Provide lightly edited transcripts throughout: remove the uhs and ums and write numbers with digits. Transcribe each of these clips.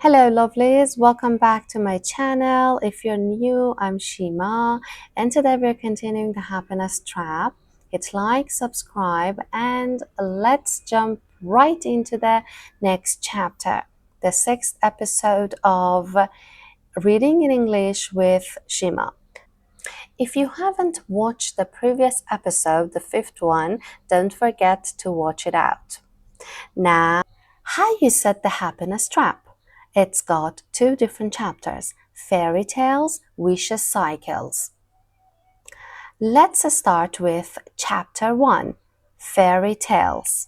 Hello lovelies, welcome back to my channel. If you're new, I'm Shima, and today we're continuing the happiness trap. Hit like, subscribe, and let's jump right into the next chapter, the sixth episode of Reading in English with Shima. If you haven't watched the previous episode, the fifth one, don't forget to watch it out. Now, how you set the happiness trap. It's got two different chapters, fairy tales, vicious cycles. Let's start with chapter 1, fairy tales.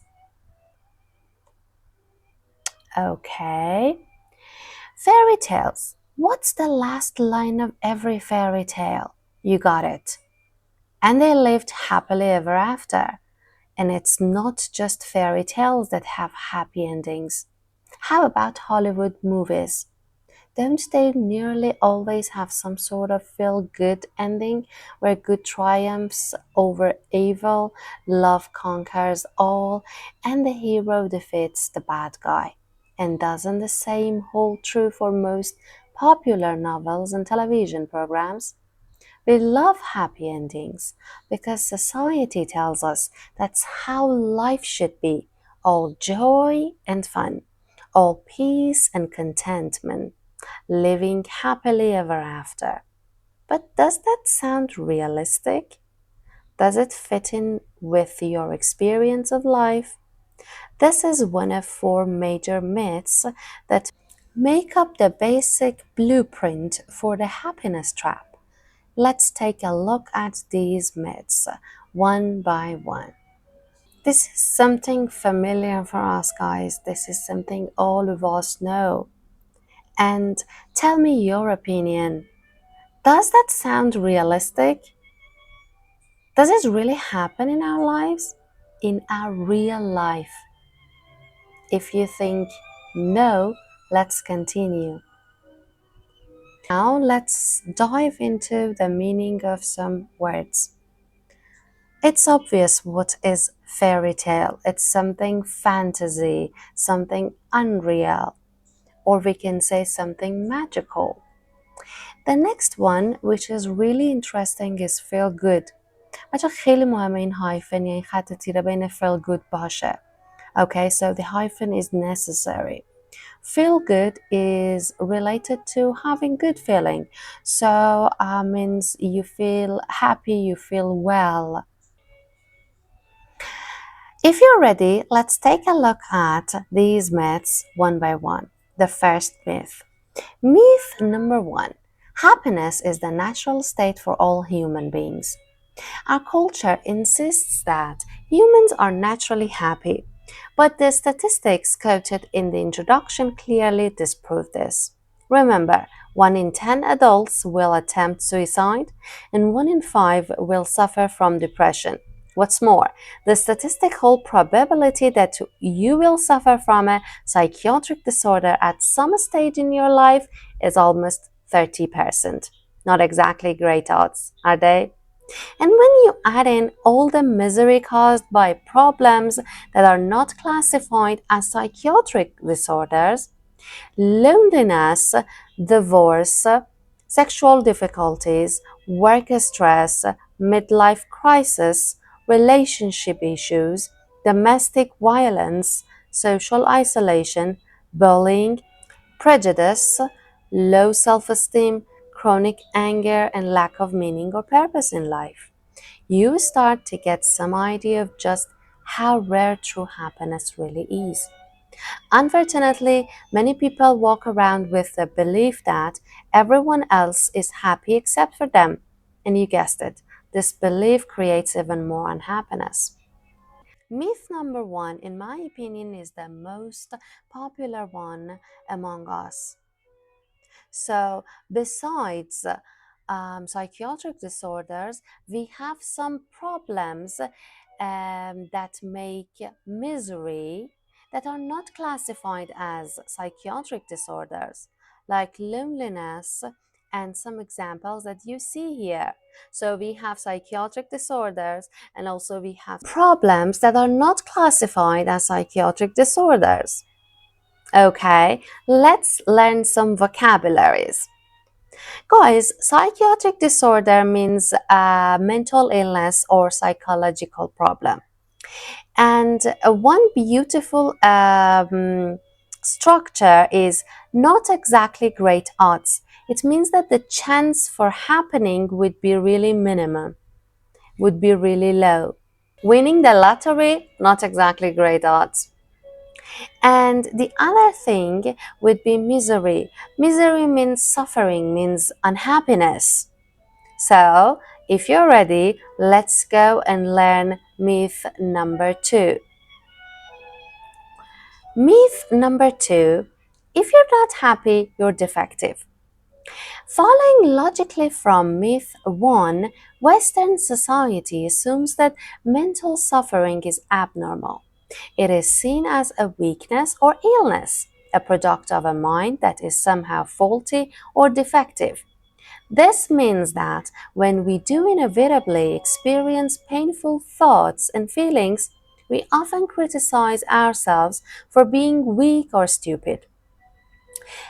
Okay. Fairy tales. What's the last line of every fairy tale? You got it. And they lived happily ever after. And it's not just fairy tales that have happy endings. How about Hollywood movies? Don't they nearly always have some sort of feel-good ending where good triumphs over evil, love conquers all, and the hero defeats the bad guy? And doesn't the same hold true for most popular novels and television programs? We love happy endings because society tells us that's how life should be, all joy and fun, all peace and contentment, living happily ever after. But does that sound realistic? Does it fit in with your experience of life? This is one of four major myths that make up the basic blueprint for the happiness trap. Let's take a look at these myths one by one. This is something familiar for us, guys. This is something all of us know. And tell me your opinion. Does that sound realistic? Does this really happen in our lives? In our real life? If you think no, let's continue. Now let's dive into the meaning of some words. It's obvious what is fairy tale. It's something fantasy, something unreal, or we can say something magical. The next one, which is really interesting, is feel good. بچه خیلی مهمه این hyphen یا این خط تیره بین feel good باشه. Okay, so the hyphen is necessary. Feel good is related to having good feeling. So means you feel happy, you feel well. If you're ready, let's take a look at these myths one by one. The first myth. Myth number 1. Happiness is the natural state for all human beings. Our culture insists that humans are naturally happy, but the statistics quoted in the introduction clearly disprove this. Remember, 1 in 10 adults will attempt suicide, and 1 in 5 will suffer from depression. What's more, the statistical probability that you will suffer from a psychiatric disorder at some stage in your life is almost 30%. Not exactly great odds, are they? And when you add in all the misery caused by problems that are not classified as psychiatric disorders, loneliness, divorce, sexual difficulties, work stress, midlife crisis, relationship issues, domestic violence, social isolation, bullying, prejudice, low self-esteem, chronic anger, and lack of meaning or purpose in life, you start to get some idea of just how rare true happiness really is. Unfortunately, many people walk around with the belief that everyone else is happy except for them. And you guessed it, this belief creates even more unhappiness. Myth number 1, in my opinion, is the most popular one among us. So, besides psychiatric disorders, we have some problems that make misery that are not classified as psychiatric disorders, like loneliness and some examples that you see here. So we have psychiatric disorders and also we have problems that are not classified as psychiatric disorders. Okay, let's learn some vocabularies. Guys, psychiatric disorder means a mental illness or psychological problem. And one beautiful structure is not exactly great odds. It means that the chance for happening would be really minimum, would be really low. Winning the lottery, not exactly great odds. And the other thing would be misery. Misery means suffering, means unhappiness. So, if you're ready, let's go and learn myth number 2. Myth number 2, if you're not happy, you're defective. Following logically from myth 1, Western society assumes that mental suffering is abnormal. It is seen as a weakness or illness, a product of a mind that is somehow faulty or defective. This means that when we do inevitably experience painful thoughts and feelings, we often criticize ourselves for being weak or stupid.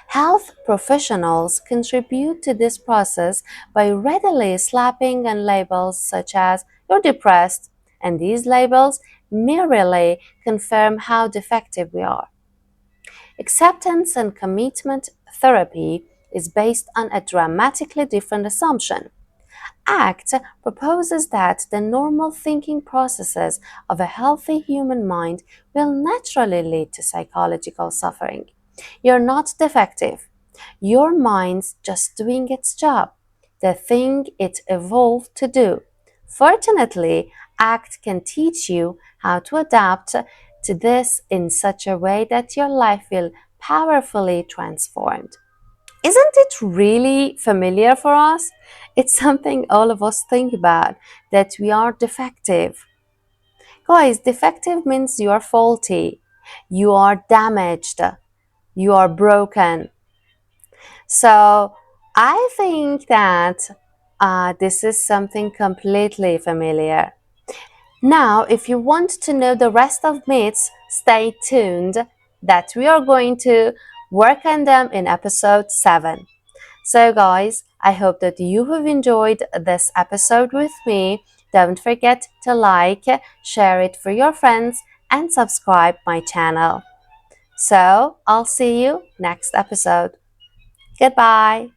Health professionals contribute to this process by readily slapping on labels such as "you're depressed," and these labels merely confirm how defective we are. Acceptance and commitment therapy is based on a dramatically different assumption. ACT proposes that the normal thinking processes of a healthy human mind will naturally lead to psychological suffering. You're not defective. Your mind's just doing its job, the thing it evolved to do. Fortunately, ACT can teach you how to adapt to this in such a way that your life will powerfully transformed. Isn't it really familiar for us? It's something all of us think about, that we are defective. Guys, defective means you are faulty, you are damaged, you are broken. So I think that this is something completely familiar. Now, if you want to know the rest of myths, stay tuned that we are going to work on them in episode 7. So guys, I hope that you have enjoyed this episode with me. Don't forget to like, share it for your friends, and subscribe my channel. So I'll see you next episode. Goodbye.